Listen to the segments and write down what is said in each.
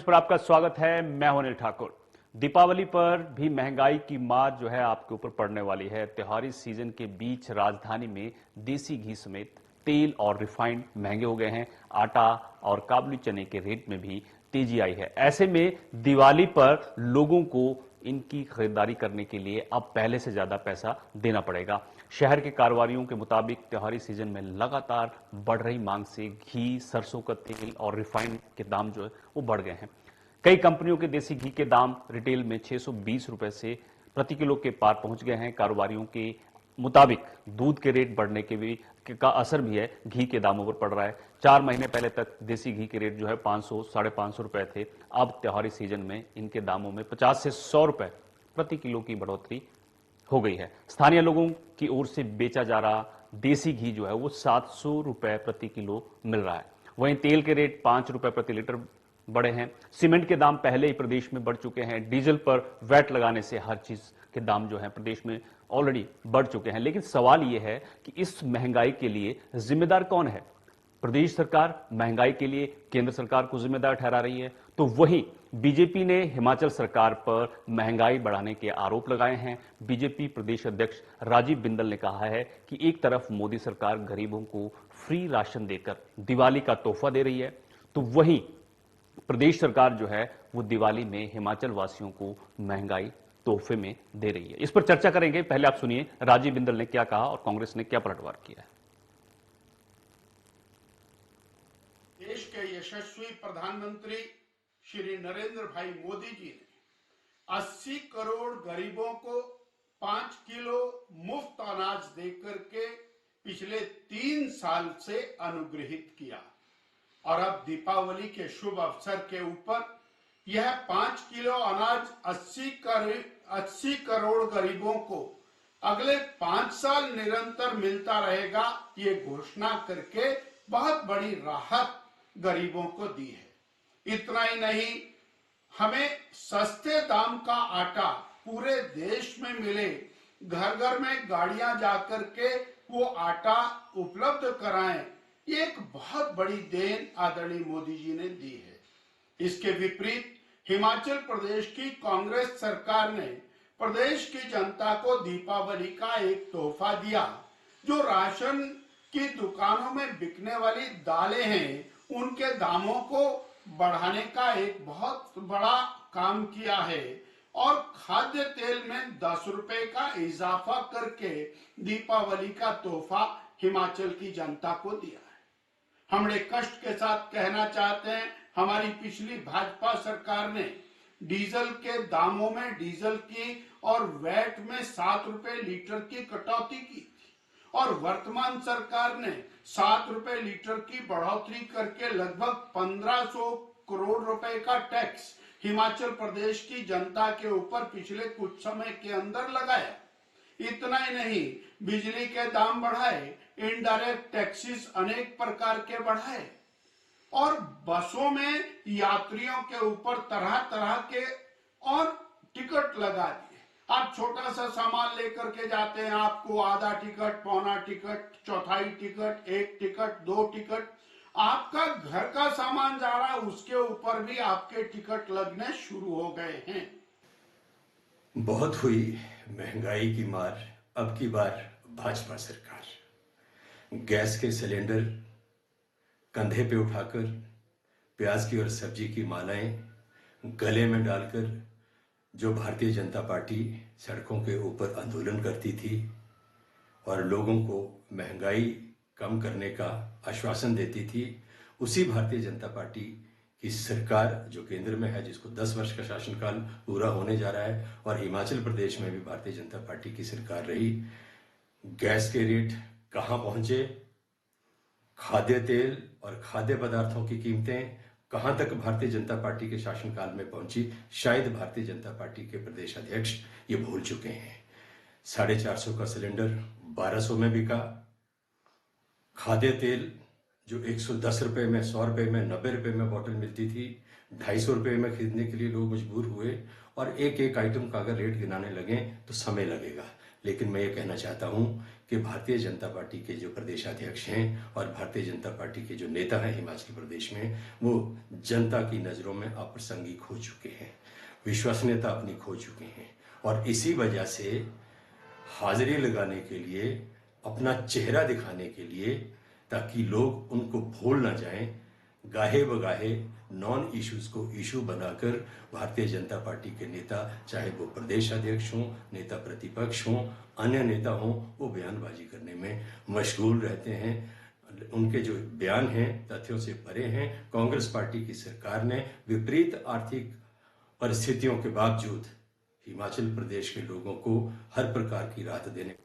पर आपका स्वागत है। मैं हूं अनिल ठाकुर। दीपावली पर भी महंगाई की मार जो है आपके ऊपर पड़ने वाली है। त्योहारी सीजन के बीच राजधानी में देसी घी समेत तेल और रिफाइंड महंगे हो गए हैं। आटा और काबुली चने के रेट में भी तेजी आई है। ऐसे में दिवाली पर लोगों को इनकी खरीदारी करने के लिए अब पहले से ज्यादा पैसा देना पड़ेगा। शहर के कारोबारियों के मुताबिक त्योहारी सीजन में लगातार बढ़ रही मांग से घी, सरसों का तेल और रिफाइंड के दाम जो है वो बढ़ गए हैं। कई कंपनियों के देसी घी के दाम रिटेल में 620 रुपए से प्रति किलो के पार पहुंच गए हैं। कारोबारियों के मुताबिक दूध के रेट बढ़ने के भी का असर भी है, घी के दामों पर पड़ रहा है। 4 महीने पहले तक देसी घी के रेट जो है 500 550 रुपए थे। अब त्योहारी सीजन में इनके दामों में 50 से 100 रुपए प्रति किलो की बढ़ोतरी हो गई है। स्थानीय लोगों की ओर से बेचा जा रहा देसी घी जो है वो 700 रुपए प्रति किलो मिल रहा है। वहीं तेल के रेट 5 रुपए प्रति लीटर बढ़े हैं। सीमेंट के दाम पहले ही प्रदेश में बढ़ चुके हैं। डीजल पर वैट लगाने से हर चीज के दाम जो है प्रदेश में ऑलरेडी बढ़ चुके हैं। लेकिन सवाल यह है कि इस महंगाई के लिए जिम्मेदार कौन है? प्रदेश सरकार महंगाई के लिए केंद्र सरकार को जिम्मेदार ठहरा रही है, तो वहीं बीजेपी ने हिमाचल सरकार पर महंगाई बढ़ाने के आरोप लगाए हैं। बीजेपी प्रदेश अध्यक्ष राजीव बिंदल ने कहा है कि एक तरफ मोदी सरकार गरीबों को फ्री राशन देकर दिवाली का तोहफा दे रही है, तो वहीं प्रदेश सरकार जो है वो दिवाली में हिमाचल वासियों को महंगाई तोहफे में दे रही है। इस पर चर्चा करेंगे। पहले आप सुनिए राजीव बिंदल ने क्या कहा और कांग्रेस ने क्या पलटवार किया है। देश के यशस्वी प्रधानमंत्री श्री नरेंद्र भाई मोदी जी ने 80 करोड़ गरीबों को 5 किलो मुफ्त अनाज देकर के पिछले 3 साल से अनुग्रहित किया और अब दीपावली के शुभ अवसर के ऊपर यह 5 किलो अनाज 80 करोड़ गरीबों को अगले 5 साल निरंतर मिलता रहेगा, ये घोषणा करके बहुत बड़ी राहत गरीबों को दी है। इतना ही नहीं, हमें सस्ते दाम का आटा पूरे देश में मिले, घर घर में गाड़ियां जाकर के वो आटा उपलब्ध कराएं, ये एक बहुत बड़ी देन आदरणीय मोदी जी ने दी है। इसके विपरीत हिमाचल प्रदेश की कांग्रेस सरकार ने प्रदेश की जनता को दीपावली का एक तोहफा दिया। जो राशन की दुकानों में बिकने वाली दालें हैं, उनके दामों को बढ़ाने का एक बहुत बड़ा काम किया है और खाद्य तेल में 10 रुपए का इजाफा करके दीपावली का तोहफा हिमाचल की जनता को दिया है। हम बड़े कष्ट के साथ कहना चाहते हैं, हमारी पिछली भाजपा सरकार ने डीजल के दामों में डीजल की और वैट में 7 रुपए लीटर की कटौती की और वर्तमान सरकार ने 7 रुपए लीटर की बढ़ोतरी करके लगभग 1500 करोड़ रुपए का टैक्स हिमाचल प्रदेश की जनता के ऊपर पिछले कुछ समय के अंदर लगाया। इतना ही नहीं, बिजली के दाम बढ़ाए, इनडायरेक्ट टैक्सेस अनेक प्रकार के बढ़ाए और बसों में यात्रियों के ऊपर तरह तरह के और टिकट लगा दिए। आप छोटा सा सामान लेकर के जाते हैं, आपको आधा टिकट, पौना टिकट, चौथाई टिकट, 1 टिकट, 2 टिकट, आपका घर का सामान जा रहा है, उसके ऊपर भी आपके टिकट लगने शुरू हो गए हैं। बहुत हुई महंगाई की मार, अब की बार भाजपा सरकार। गैस के सिलेंडर कंधे पे उठाकर, प्याज की और सब्जी की मालाएं गले में डालकर जो भारतीय जनता पार्टी सड़कों के ऊपर आंदोलन करती थी और लोगों को महंगाई कम करने का आश्वासन देती थी, उसी भारतीय जनता पार्टी की सरकार जो केंद्र में है, जिसको 10 वर्ष का शासनकाल पूरा होने जा रहा है और हिमाचल प्रदेश में भी भारतीय जनता पार्टी की सरकार रही, गैस के रेट कहां पहुंचे, खाद्य तेल और खाद्य पदार्थों की कीमतें कहां तक भारतीय जनता पार्टी के शासनकाल में पहुंची, शायद भारतीय जनता पार्टी के प्रदेश अध्यक्ष ये भूल चुके हैं। 450 का सिलेंडर 1200 में बिका। खाद्य तेल जो 110 रुपए में, 100 रुपए में, 90 रुपए में बोतल मिलती थी, 250 रुपए में खरीदने के लिए लोग मजबूर हुए और एक एक आइटम का अगर रेट गिनाने लगे तो समय लगेगा। लेकिन मैं ये कहना चाहता हूं कि भारतीय जनता पार्टी के जो प्रदेशाध्यक्ष हैं और भारतीय जनता पार्टी के जो नेता हैं हिमाचल प्रदेश में, वो जनता की नज़रों में अप्रासंगिक हो चुके हैं, विश्वसनीयता अपनी खो चुके हैं। और इसी वजह से हाजिरी लगाने के लिए, अपना चेहरा दिखाने के लिए, ताकि लोग उनको भूल ना जाएं, गाहे बगाहे नॉन इश्यूज को इशू बनाकर भारतीय जनता पार्टी के नेता, चाहे वो प्रदेश अध्यक्ष हों, नेता प्रतिपक्ष हों, अन्य नेता हों, वो बयानबाजी करने में मशगूल रहते हैं। उनके जो बयान हैं तथ्यों से परे हैं। कांग्रेस पार्टी की सरकार ने विपरीत आर्थिक परिस्थितियों के बावजूद हिमाचल प्रदेश के लोगों को हर प्रकार की राहत देने।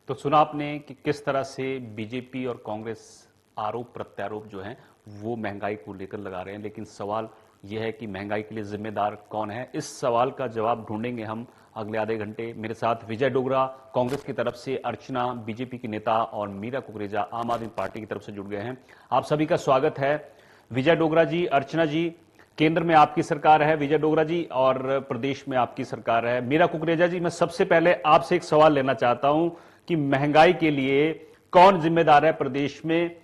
तो सुना आपने कि किस तरह से बीजेपी और कांग्रेस आरोप प्रत्यारोप जो हैं वो महंगाई को लेकर लगा रहे हैं, लेकिन सवाल यह है कि महंगाई के लिए जिम्मेदार कौन है। इस सवाल का जवाब ढूंढेंगे हम अगले आधे घंटे। मेरे साथ विजय डोगरा कांग्रेस की तरफ से, अर्चना बीजेपी की नेता और मीरा कुकरेजा आम आदमी पार्टी की तरफ से जुड़ गए हैं। आप सभी का स्वागत है। विजय डोगरा जी, अर्चना जी, केंद्र में आपकी सरकार है विजय डोगरा जी, और प्रदेश में आपकी सरकार है। मीरा कुकरेजा जी, मैं सबसे पहले आपसे एक सवाल लेना चाहता हूं कि महंगाई के लिए कौन जिम्मेदार है प्रदेश में।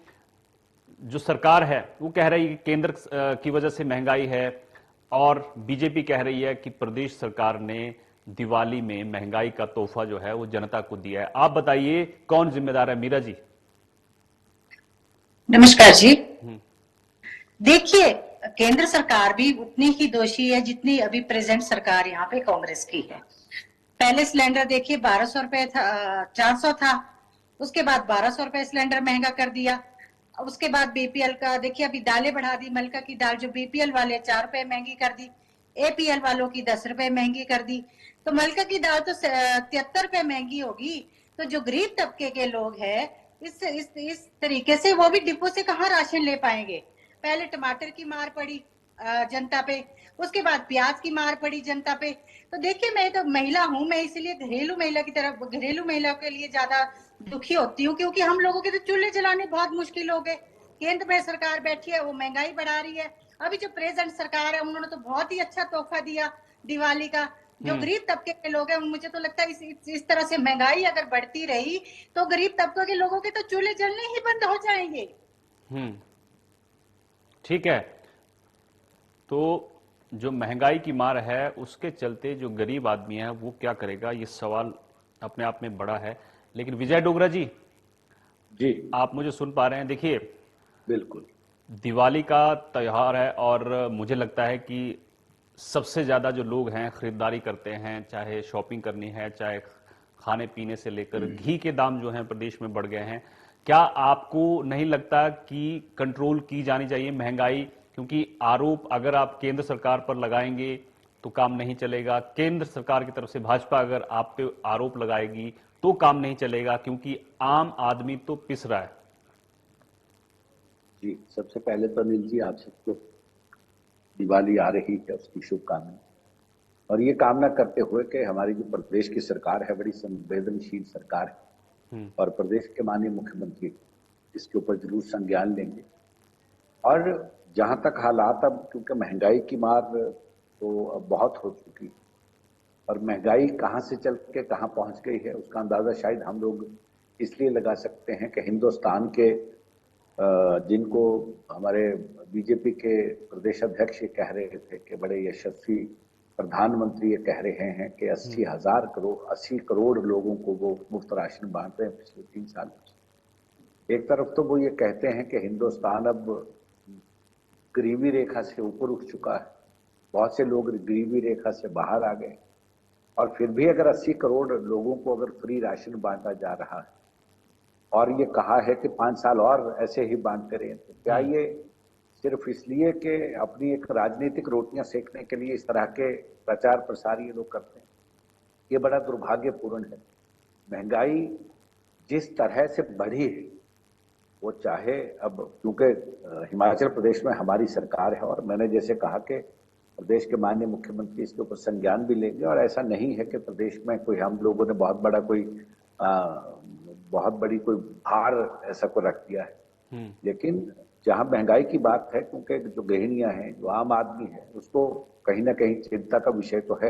जो सरकार है वो कह रही है कि केंद्र की वजह से महंगाई है, और बीजेपी कह रही है कि प्रदेश सरकार ने दिवाली में महंगाई का तोहफा जो है वो जनता को दिया है। आप बताइए कौन जिम्मेदार है। मीरा जी। नमस्कार जी। देखिए, केंद्र सरकार भी उतनी ही दोषी है जितनी अभी प्रेजेंट सरकार यहाँ पे कांग्रेस की है। पहले सिलेंडर देखिए 1200 रुपए था, 400 था, उसके बाद 1200 रुपए सिलेंडर महंगा कर दिया। उसके बाद बीपीएल का देखिए, अभी दालें बढ़ा दी। मलका की दाल जो बीपीएल वाले 4 रुपए महंगी कर दी, एपीएल वालों की 10 रुपए महंगी कर दी। तो मलका की दाल तो 73 रुपए महंगी होगी। तो जो गरीब तबके के लोग हैं, इस तरीके से वो भी डिपो से कहाँ राशन ले पाएंगे। पहले टमाटर की मार पड़ी जनता पे, उसके बाद प्याज की मार पड़ी जनता पे। तो देखिए, मैं तो महिला हूं, मैं इसलिए घरेलू महिला के लिए ज्यादा दुखी होती हूँ, क्योंकि हम लोगों के तो चूल्हे जलाने बहुत मुश्किल हो गए। केंद्र में सरकार बैठी है, वो महंगाई बढ़ा रही है। अभी जो प्रेजेंट सरकार है, उन्होंने तो बहुत ही अच्छा तोहफा दिया दिवाली का। जो गरीब तबके के लोग हैं, मुझे तो लगता है इस तरह से महंगाई अगर बढ़ती रही तो गरीब तबके के लोगों के तो चूल्हे जलने ही बंद हो जाएंगे। ठीक है, तो जो महंगाई की मार है उसके चलते जो गरीब आदमी है वो क्या करेगा, ये सवाल अपने आप में बड़ा है। लेकिन विजय डोगरा जी, आप मुझे सुन पा रहे हैं? देखिए, बिल्कुल, दिवाली का त्योहार है और मुझे लगता है कि सबसे ज्यादा जो लोग हैं खरीदारी करते हैं, चाहे शॉपिंग करनी है, चाहे खाने पीने से लेकर घी के दाम जो हैं प्रदेश में बढ़ गए हैं। क्या आपको नहीं लगता कि कंट्रोल की जानी चाहिए महंगाई? क्योंकि आरोप अगर आप केंद्र सरकार पर लगाएंगे तो काम नहीं चलेगा। केंद्र सरकार की तरफ से भाजपा अगर आप पे आरोप लगाएगी तो काम नहीं चलेगा, क्योंकि आम आदमी तो पिस रहा है। जी, सबसे पहले तो अनिल जी, आप सबको दिवाली आ रही है उसकी शुभकामनाएं, और ये कामना करते हुए कि हमारी जो प्रदेश की सरकार है बड़ी संवेदनशील सरकार है, और प्रदेश के माननीय मुख्यमंत्री इसके ऊपर जरूर संज्ञान लेंगे। और जहां तक हालात, अब क्योंकि महंगाई की मार तो अब बहुत हो चुकी, और महंगाई कहां से चल के कहां पहुंच गई है उसका अंदाजा शायद हम लोग इसलिए लगा सकते हैं कि हिंदुस्तान के जिनको हमारे बीजेपी के प्रदेश अध्यक्ष ये कह रहे थे कि बड़े यशस्वी प्रधानमंत्री ये कह रहे हैं कि 80 करोड़ लोगों को वो मुफ्त राशन बांट रहे हैं पिछले 3 साल में। एक तरफ तो वो ये कहते हैं कि हिंदुस्तान अब गरीबी रेखा से ऊपर उठ चुका है, बहुत से लोग गरीबी रेखा से बाहर आ गए, और फिर भी अगर 80 करोड़ लोगों को अगर फ्री राशन बांटा जा रहा है और ये कहा है कि 5 साल और ऐसे ही बांटते रहे, तो क्या ये सिर्फ इसलिए कि अपनी एक राजनीतिक रोटियां सेकने के लिए इस तरह के प्रचार प्रसार ये लोग करते हैं? ये बड़ा दुर्भाग्यपूर्ण है। महंगाई जिस तरह से बढ़ी है, वो चाहे अब क्योंकि हिमाचल प्रदेश में हमारी सरकार है, और मैंने जैसे कहा कि प्रदेश के माननीय मुख्यमंत्री इसके ऊपर संज्ञान भी लेंगे, और ऐसा नहीं है कि प्रदेश में कोई हम लोगों ने बहुत बड़ी कोई भार ऐसा को रख दिया है। लेकिन जहां महंगाई की बात है, क्योंकि जो गृहिणियां हैं, जो आम आदमी है, उसको कहीं ना कहीं चिंता का विषय तो है।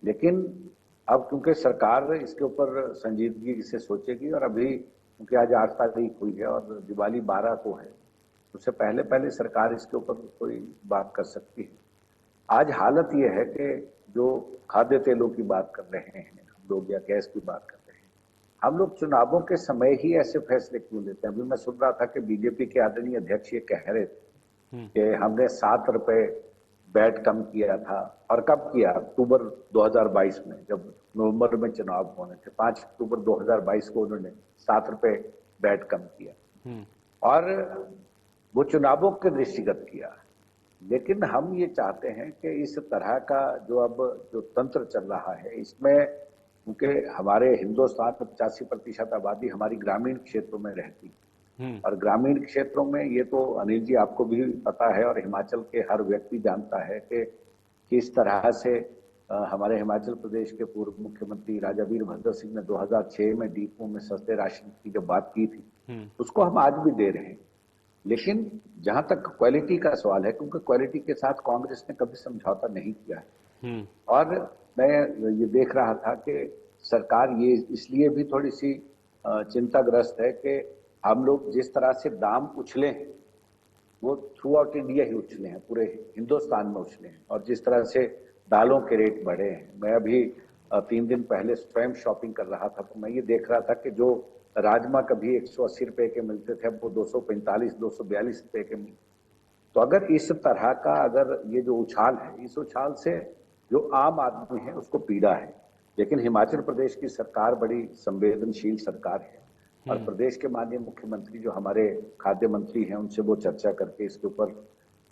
लेकिन अब क्योंकि सरकार इसके ऊपर संजीदगी से सोचेगी, और अभी क्योंकि आज 8 तारीख हुई है और दिवाली 12 को है, उससे पहले पहले सरकार इसके ऊपर कोई बात कर सकती है। आज हालत यह है कि जो खाद्य तेलों की बात कर रहे हैं हम लोग, या गैस की बात कर रहे हैं, हम लोग चुनावों के समय ही ऐसे फैसले क्यों लेते हैं? अभी मैं सुन रहा था कि बीजेपी के आदरणीय अध्यक्ष ये कह रहे थे कि हमने 7 रुपए वैट कम किया था, और कब किया? अक्टूबर 2022 में, जब नवंबर में चुनाव होने थे, 5 अक्टूबर 2022 को उन्होंने 7 रुपए वैट कम किया, और वो चुनावों के दृष्टिगत किया। लेकिन हम ये चाहते हैं कि इस तरह का जो तंत्र चल रहा है, इसमें क्योंकि हमारे हिंदुस्तान में 85% आबादी हमारी ग्रामीण क्षेत्रों में रहती है, और ग्रामीण क्षेत्रों में ये तो अनिल जी आपको भी पता है, और हिमाचल के हर व्यक्ति जानता है कि किस तरह से हमारे हिमाचल प्रदेश के पूर्व मुख्यमंत्री राजा वीरभद्र सिंह ने 2006 में डिपो में सस्ते राशन की जो बात की थी, उसको हम आज भी दे रहे हैं। लेकिन जहां तक क्वालिटी का सवाल है, क्योंकि क्वालिटी के साथ कांग्रेस ने कभी समझौता नहीं किया है, और मैं ये देख रहा था कि सरकार ये इसलिए भी थोड़ी सी चिंताग्रस्त है कि हम लोग जिस तरह से दाम उछले हैं, वो थ्रू आउट इंडिया ही उछले हैं, पूरे हिंदुस्तान में उछले हैं, और जिस तरह से दालों के रेट बढ़े हैं। मैं अभी 3 दिन पहले स्वयं शॉपिंग कर रहा था, तो मैं ये देख रहा था कि जो राजमा कभी 180 रुपए के मिलते थे, अब वो 245-242 रुपए के मिलते। तो अगर इस तरह का ये जो उछाल है, इस उछाल से जो आम आदमी है उसको पीड़ा है। लेकिन हिमाचल प्रदेश की सरकार बड़ी संवेदनशील सरकार है, और प्रदेश के माननीय मुख्यमंत्री जो हमारे खाद्य मंत्री हैं, उनसे वो चर्चा करके इसके ऊपर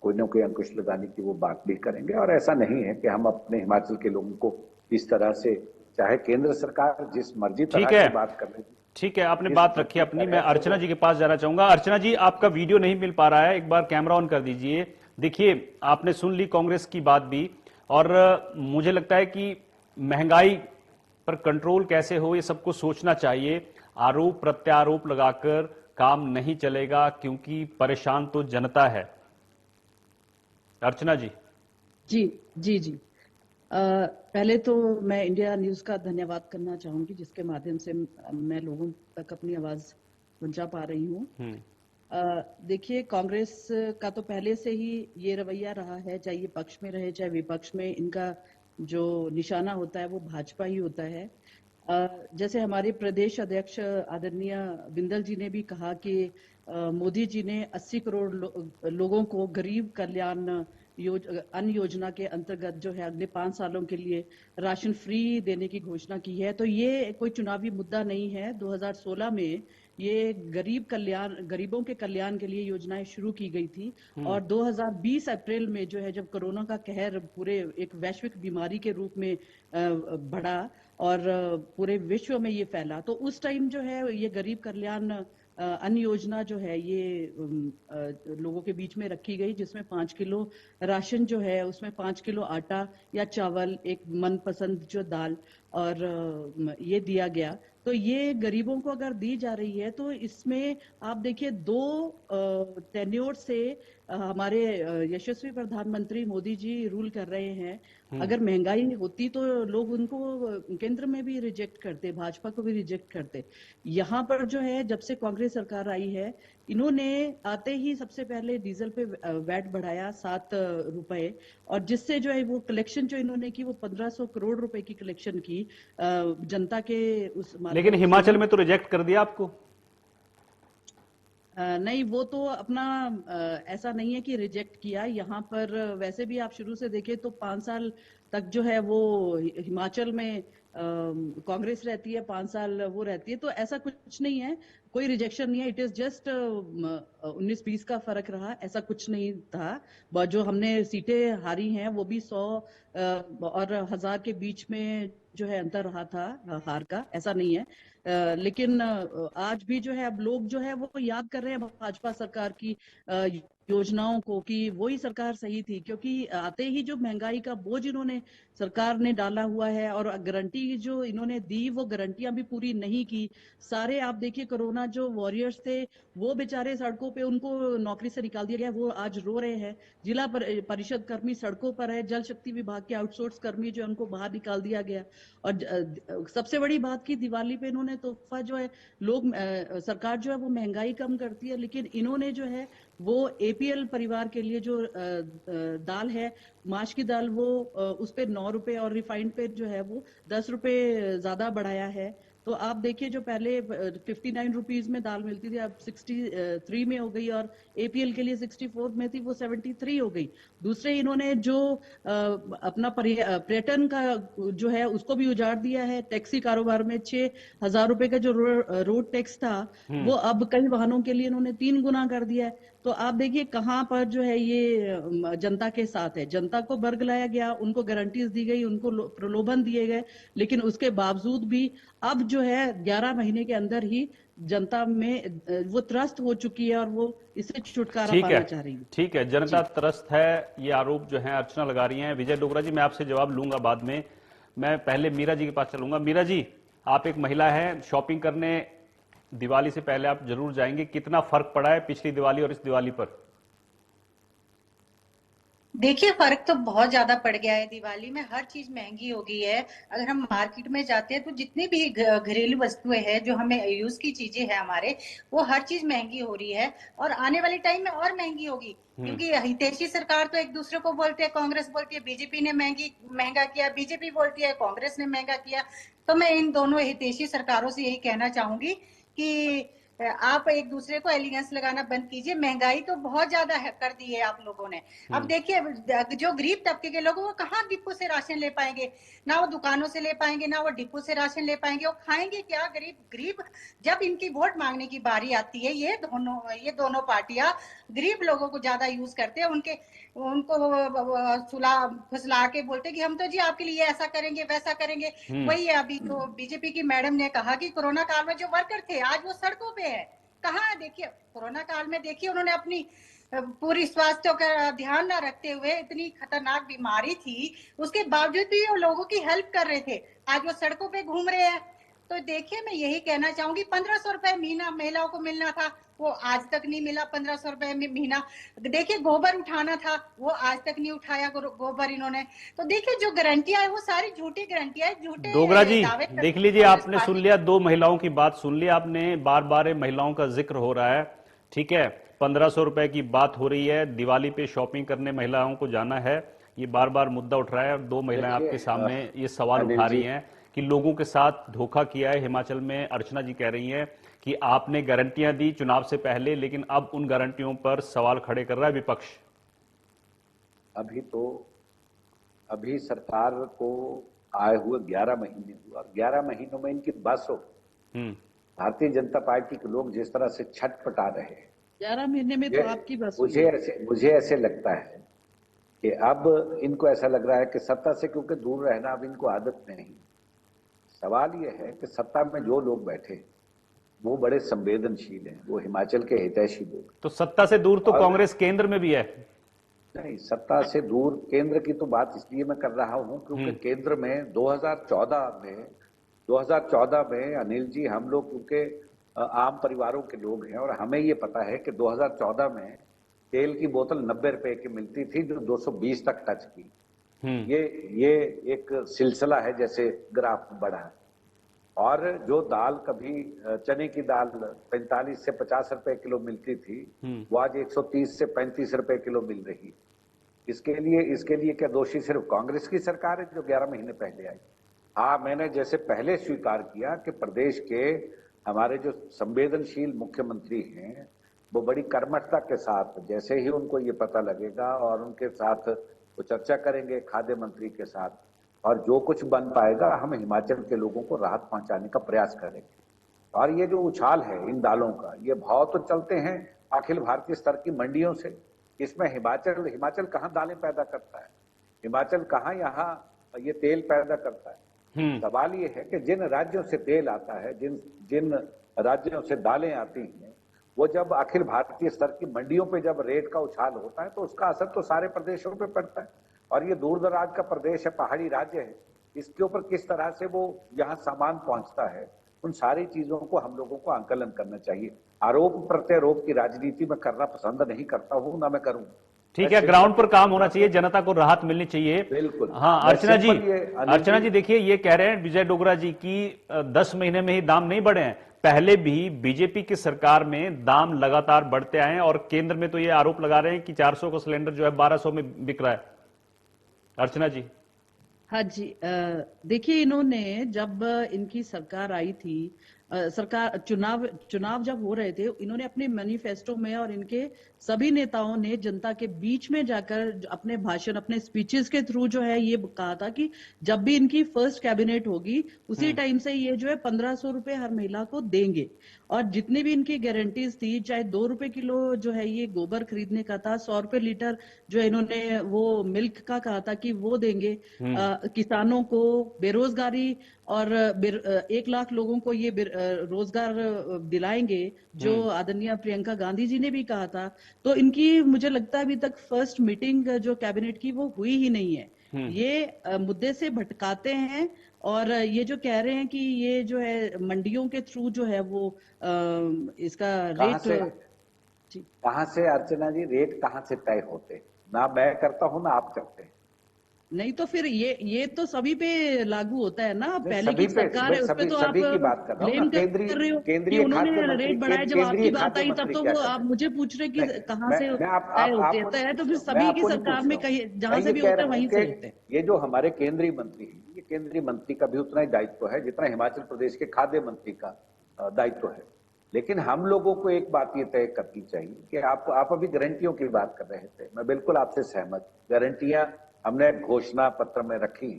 कोई ना कोई अंकुश लगाने की वो बात भी करेंगे। और ऐसा नहीं है कि हम अपने हिमाचल के लोगों को इस तरह से, चाहे केंद्र सरकार जिस मर्जी तरह की बात कर रही है। ठीक है, आपने बात रखी अपनी। मैं अर्चना जी के पास जाना चाहूंगा। अर्चना जी, आपका वीडियो नहीं मिल पा रहा है, एक बार कैमरा ऑन कर दीजिए। देखिए, आपने सुन ली कांग्रेस की बात भी, और मुझे लगता है कि महंगाई पर कंट्रोल कैसे हो ये सबको सोचना चाहिए। आरोप प्रत्यारोप लगाकर काम नहीं चलेगा, क्योंकि परेशान तो जनता है। अर्चना जी। जी। पहले तो मैं इंडिया न्यूज का धन्यवाद करना चाहूंगी, जिसके माध्यम से मैं लोगों तक अपनी आवाज पहुंचा पा रही हूँ। देखिए, कांग्रेस का तो पहले से ही ये रवैया रहा है, चाहे ये पक्ष में रहे चाहे विपक्ष में, इनका जो निशाना होता है वो भाजपा ही होता है। जैसे हमारे प्रदेश अध्यक्ष आदरणीय बिंदल जी ने भी कहा कि मोदी जी ने 80 करोड़ लोगों को गरीब कल्याण अन्न योजना के अंतर्गत जो है अगले 5 सालों के लिए राशन फ्री देने की घोषणा की है। तो ये कोई चुनावी मुद्दा नहीं है। 2016 में ये गरीबों के कल्याण के लिए योजनाएं शुरू की गई थी, और 2020 अप्रैल में जो है, जब कोरोना का कहर पूरे एक वैश्विक बीमारी के रूप में बढ़ा और पूरे विश्व में ये फैला, तो उस टाइम जो है ये गरीब कल्याण अन्न योजना जो है ये लोगों के बीच में रखी गई, जिसमें 5 किलो राशन जो है उसमें 5 किलो आटा या चावल, एक मनपसंद जो दाल, और ये दिया गया। तो ये गरीबों को अगर दी जा रही है, तो इसमें आप देखिए 2 टेन्योर से हमारे यशस्वी प्रधानमंत्री मोदी जी रूल कर रहे हैं। अगर महंगाई होती तो लोग उनको केंद्र में भी रिजेक्ट करते, भाजपा को भी रिजेक्ट करते। यहाँ पर जो है, जब से कांग्रेस सरकार आई है, इन्होंने आते ही सबसे पहले डीजल पे वैट बढ़ाया 7 रुपए, और जिससे जो है वो कलेक्शन जो इन्होंने की वो 1500 करोड़ रुपए की कलेक्शन की जनता के उस। लेकिन हिमाचल में तो रिजेक्ट कर दिया आपको। नहीं, वो तो अपना ऐसा नहीं है कि रिजेक्ट किया। यहाँ पर वैसे भी आप शुरू से देखें तो 5 साल तक जो है वो हिमाचल में कांग्रेस रहती है, 5 साल वो रहती है, तो ऐसा कुछ नहीं है, कोई रिजेक्शन नहीं है। इट इज जस्ट 19-20 का फर्क रहा, ऐसा कुछ नहीं था। जो हमने सीटें हारी हैं वो भी 100 और 1000 के बीच में जो है अंतर रहा था हार का, ऐसा नहीं है। लेकिन आज भी जो है अब लोग जो है वो याद कर रहे हैं भाजपा सरकार की योजनाओं को कि वही सरकार सही थी, क्योंकि आते ही जो महंगाई का बोझ इन्होंने सरकार ने डाला हुआ है और गारंटी जो इन्होंने दी वो गारंटियां भी पूरी नहीं की। सारे आप देखिए कोरोना जो वॉरियर्स थे वो बेचारे सड़कों पे, उनको नौकरी से निकाल दिया गया, वो आज रो रहे हैं। जिला परिषद कर्मी सड़कों पर है, जल शक्ति विभाग के आउटसोर्स कर्मी जो है उनको बाहर निकाल दिया गया। और सबसे बड़ी बात की दिवाली पे इन्होंने तोहफा जो है, लोग सरकार जो है वो महंगाई कम करती है, लेकिन इन्होंने जो है वो एपीएल परिवार के लिए जो दाल है, माश की दाल, वो उस पे 9 रुपए और रिफाइंड पे जो है वो 10 रुपए ज्यादा बढ़ाया है। तो आप देखिए जो पहले 59 रुपीज में दाल मिलती थी अब 63 में हो गई, और एपीएल के लिए 64 में थी वो 73 हो गई। दूसरे इन्होंने जो अपना पर्यटन का जो है उसको भी उजाड़ दिया है। टैक्सी कारोबार में 6,000 रुपए का जो रोड टैक्स था वो अब कई वाहनों के लिए इन्होंने 3 गुना कर दिया है। तो आप देखिए कहां पर जो है ये जनता के साथ है। जनता को बरगलाया गया, उनको गारंटीज दी गई, उनको प्रलोभन दिए गए, लेकिन उसके बावजूद भी अब जो है 11 महीने के अंदर ही जनता में वो त्रस्त हो चुकी है और वो इससे छुटकारा पाना चाह रही है। ठीक है, जनता त्रस्त है, ये आरोप जो है अर्चना लगा रही हैं। विजय डोगरा जी, मैं आपसे जवाब लूंगा बाद में। मैं पहले मीरा जी के पास चलूंगा। मीरा जी, आप एक महिला हैं, शॉपिंग करने दिवाली से पहले आप जरूर जाएंगे। कितना फर्क पड़ा है पिछली दिवाली और इस दिवाली पर? देखिए फर्क तो बहुत ज्यादा पड़ गया है। दिवाली में हर चीज महंगी हो गई है। अगर हम मार्केट में जाते हैं तो जितनी भी घरेलू वस्तुएं हैं जो हमें यूज की चीजें हैं हमारे, वो हर चीज महंगी हो रही है और आने वाले टाइम में और महंगी होगी। क्योंकि हितैषी सरकार तो एक दूसरे को बोलते हैं, कांग्रेस बोलती है बीजेपी ने महंगा किया, बीजेपी बोलती है कांग्रेस ने महंगा किया। तो मैं इन दोनों हितैषी सरकारों से यही कहना चाहूंगी कि आप एक दूसरे को एलिगेंस लगाना बंद कीजिए। महंगाई तो बहुत ज्यादा कर दी है आप लोगों ने। अब देखिए जो गरीब तबके के लोग वो कहाँ डिपो से राशन ले पाएंगे, ना वो दुकानों से ले पाएंगे, ना वो डिपो से राशन ले पाएंगे। वो खाएंगे क्या? गरीब जब इनकी वोट मांगने की बारी आती है, ये दोनों पार्टियां गरीब लोगों को ज्यादा यूज करते हैं। उनको सुला फुसला के बोलते कि हम तो जी आपके लिए ऐसा करेंगे वैसा करेंगे। वही है, अभी तो बीजेपी की मैडम ने कहा कि कोरोना काल में जो वर्कर थे आज वो सड़कों पे है। कहाँ है? देखिए कोरोना काल में देखिए उन्होंने अपनी पूरी स्वास्थ्य का ध्यान न रखते हुए, इतनी खतरनाक बीमारी थी उसके बावजूद भी वो लोगों की हेल्प कर रहे थे। आज वो सड़कों पे घूम रहे हैं। तो देखिए मैं यही कहना चाहूंगी, 1500 रुपए महीना महिलाओं को मिलना था, वो आज तक नहीं मिला। 1500 रुपए महीना। देखिए गोबर उठाना था, वो आज तक नहीं उठाया गोबर इन्होंने। तो देखिए जो गारंटियां है वो सारी झूठी गारंटियां है, झूठे डोगरा जी दावे। देख लीजिए, आपने सुन लिया, 2 महिलाओं की बात सुन ली आपने। बार बार महिलाओं का जिक्र हो रहा है, ठीक है। 1500 रुपए की बात हो रही है, दिवाली पे शॉपिंग करने महिलाओं को जाना है, ये बार बार मुद्दा उठ रहा है। और 2 महिलाएं आपके सामने ये सवाल उठा रही हैं कि लोगों के साथ धोखा किया है हिमाचल में। अर्चना जी कह रही हैं कि आपने गारंटियां दी चुनाव से पहले, लेकिन अब उन गारंटियों पर सवाल खड़े कर रहा है विपक्ष। अभी सरकार को आए हुए 11 महीने हुआ, 11 महीनों में इनकी बस हो। भारतीय जनता पार्टी के लोग जिस तरह से छटपटा रहे हैं, 11 महीने में तो आपकी बस मुझे ऐसे लगता है कि अब इनको ऐसा लग रहा है कि सत्ता से क्योंकि दूर रहना अब इनको आदत नहीं। सवाल यह है कि सत्ता में जो लोग बैठे वो बड़े संवेदनशील हैं, वो हिमाचल के हितैषी लोग। तो सत्ता से दूर तो कांग्रेस केंद्र में भी है। नहीं, सत्ता से दूर केंद्र की तो बात इसलिए मैं कर रहा हूं क्योंकि केंद्र में 2014 में अनिल जी, हम लोग क्योंकि आम परिवारों के लोग हैं और हमें ये पता है कि 2014 में तेल की बोतल 90 रुपए की मिलती थी जो 220 तक टच की। ये एक सिलसिला है, जैसे ग्राफ बढ़ा। और जो दाल कभी चने की दाल 45 से 50 रुपए किलो मिलती थी, वो आज 130 से 35 रुपए किलो मिल रही। इसके लिए क्या दोषी सिर्फ कांग्रेस की सरकार है जो 11 महीने पहले आई? हाँ, मैंने जैसे पहले स्वीकार किया कि प्रदेश के हमारे जो संवेदनशील मुख्यमंत्री हैं वो बड़ी कर्मठता के साथ, जैसे ही उनको ये पता लगेगा और उनके साथ वो चर्चा करेंगे खाद्य मंत्री के साथ, और जो कुछ बन पाएगा हम हिमाचल के लोगों को राहत पहुंचाने का प्रयास करेंगे। और ये जो उछाल है इन दालों का, ये भाव तो चलते हैं अखिल भारतीय स्तर की मंडियों से। इसमें हिमाचल कहाँ दालें पैदा करता है? हिमाचल कहाँ यहाँ ये तेल पैदा करता है? सवाल ये है कि जिन राज्यों से तेल आता है, जिन राज्यों से दालें आती हैं, वो जब अखिल भारतीय स्तर की मंडियों पे जब रेट का उछाल होता है तो उसका असर तो सारे प्रदेशों पे पड़ता है। और ये दूर दराज का प्रदेश है, पहाड़ी राज्य है, इसके ऊपर किस तरह से वो यहाँ सामान पहुंचता है, उन सारी चीजों को हम लोगों को आंकलन करना चाहिए। आरोप प्रत्यारोप की राजनीति में करना पसंद नहीं करता हूं, ना मैं करूं। ठीक है, ग्राउंड पर काम होना चाहिए, जनता को राहत मिलनी चाहिए। बिल्कुल। हाँ अर्चना जी देखिए, ये कह रहे हैं विजय डोगरा जी की 10 महीने में ही दाम नहीं बढ़े हैं, पहले भी बीजेपी की सरकार में दाम लगातार बढ़ते आए हैं और केंद्र में तो ये आरोप लगा रहे हैं कि 400 का सिलेंडर जो है 1200 में बिक रहा है। अर्चना जी। हाँ जी, देखिए इन्होंने जब इनकी सरकार आई थी, सरकार चुनाव जब हो रहे थे, इन्होंने अपने मैनिफेस्टो में और इनके सभी नेताओं ने जनता के बीच में जाकर अपने भाषण, अपने स्पीचेस के थ्रू जो है ये कहा था कि जब भी इनकी फर्स्ट कैबिनेट होगी उसी टाइम से ये जो है 1500 रुपए हर महिला को देंगे। और जितनी भी इनकी गारंटीज थी, चाहे 2 रुपए किलो जो है ये गोबर खरीदने का था, 100 रुपए लीटर जो इन्होंने वो मिल्क का कहा था कि वो देंगे, किसानों को, बेरोजगारी और 1 लाख लोगों को ये रोजगार दिलाएंगे, जो आदरणीय प्रियंका गांधी जी ने भी कहा था। तो इनकी मुझे लगता है अभी तक फर्स्ट मीटिंग जो कैबिनेट की वो हुई ही नहीं है। ये मुद्दे से भटकाते हैं और ये जो कह रहे हैं कि ये जो है मंडियों के थ्रू जो है वो इसका रेट कहां से अर्चना जी, रेट कहां से तय होते? ना मैं करता हूं ना आप करते हैं। नहीं तो फिर ये तो सभी पे लागू होता है ना, पहले सभी की सरकार है उस पे तो आप सभी की बात कर रहा हूं ना। केंद्रीय उन्होंने रेट बढ़ाया, जब आपकी बात आई तब तो वो आप मुझे पूछ रहे कि कहां से तय होते हैं, तो फिर सभी की सरकार में कहीं जहां से भी होता है वहीं से होते हैं। ये जो हमारे केंद्रीय मंत्री हैं, ये केंद्रीय मंत्री का भी उतना ही दायित्व है जितना हिमाचल प्रदेश के खाद्य मंत्री का दायित्व है। लेकिन हम लोगों को एक बात ये तय करनी चाहिए कि आप अभी गारंटियों की बात कर रहे थे, मैं बिल्कुल आपसे सहमत। गारंटियां हमने घोषणा पत्र में रखी,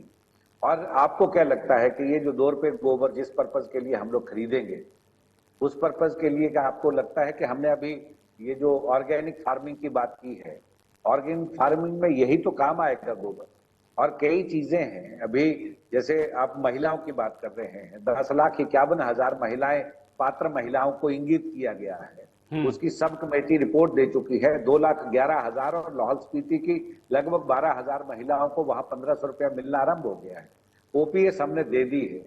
और आपको क्या लगता है कि ये जो 2 रुपए गोबर जिस पर्पज के लिए हम लोग खरीदेंगे, उस पर्पज के लिए क्या आपको लगता है कि हमने अभी ये जो ऑर्गेनिक फार्मिंग की बात की है, ऑर्गेनिक फार्मिंग में यही तो काम आएगा गोबर? और कई चीजें हैं, अभी जैसे आप महिलाओं की बात कर रहे हैं, 10,51,000 महिलाएं, पात्र महिलाओं को इंगित किया गया है, उसकी सब कमेटी रिपोर्ट दे चुकी है। 2,11,000 और लाहौल स्पीति की लगभग 12,000 महिलाओं को वहां 1500 रुपया मिलना आरंभ हो गया है। ओपीएस हमने दे दी है,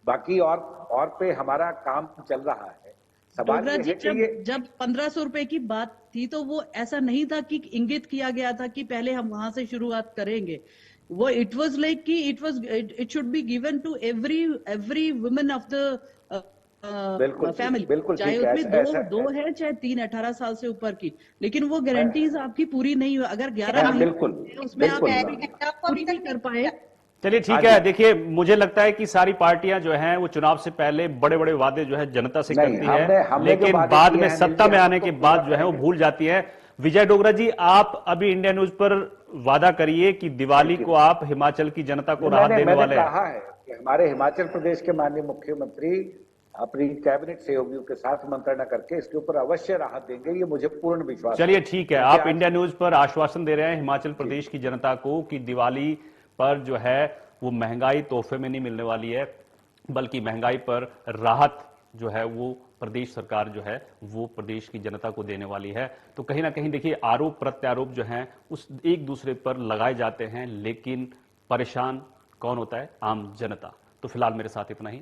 बाकी और पे हमारा काम चल रहा है। सवाल ये है कि जब 1500 रुपए की बात थी तो वो ऐसा नहीं था कि इंगित किया गया था कि पहले हम वहां से शुरुआत करेंगे। वो इट वाज लाइक कि it should be given to every women of the family, बिल्कुल, चाहे उसमें दो है चाहे 3 18 साल से ऊपर की, लेकिन वो गारंटीज आपकी पूरी नहीं हुई। अगर 11 महीने उसमें आप पूरी नहीं कर पाए। चलिए ठीक है, देखिए मुझे लगता है कि सारी पार्टियां जो हैं वो चुनाव से पहले बड़े बड़े वादे जो है जनता से करती है, लेकिन बाद में सत्ता में आने के बाद जो है वो भूल जाती है। विजय डोगरा जी, आप अभी इंडिया न्यूज पर वादा करिए कि दिवाली को आप हिमाचल की जनता को राहत देने वाले हैं। कहा है कि हमारे हिमाचल प्रदेश के माननीय मुख्यमंत्री अपनी कैबिनेट सहयोगियों के साथ मंत्रणा करके इसके ऊपर अवश्य राहत देंगे, ये मुझे पूर्ण विश्वास है। चलिए ठीक है, आप इंडिया न्यूज पर आश्वासन दे रहे हैं हिमाचल प्रदेश की जनता को कि दिवाली पर जो है वो महंगाई तोहफे में नहीं मिलने वाली है, बल्कि महंगाई पर राहत जो है वो प्रदेश सरकार जो है वो प्रदेश की जनता को देने वाली है। तो कहीं ना कहीं देखिए, आरोप प्रत्यारोप जो हैं उस एक दूसरे पर लगाए जाते हैं, लेकिन परेशान कौन होता है? आम जनता। तो फिलहाल मेरे साथ इतना ही।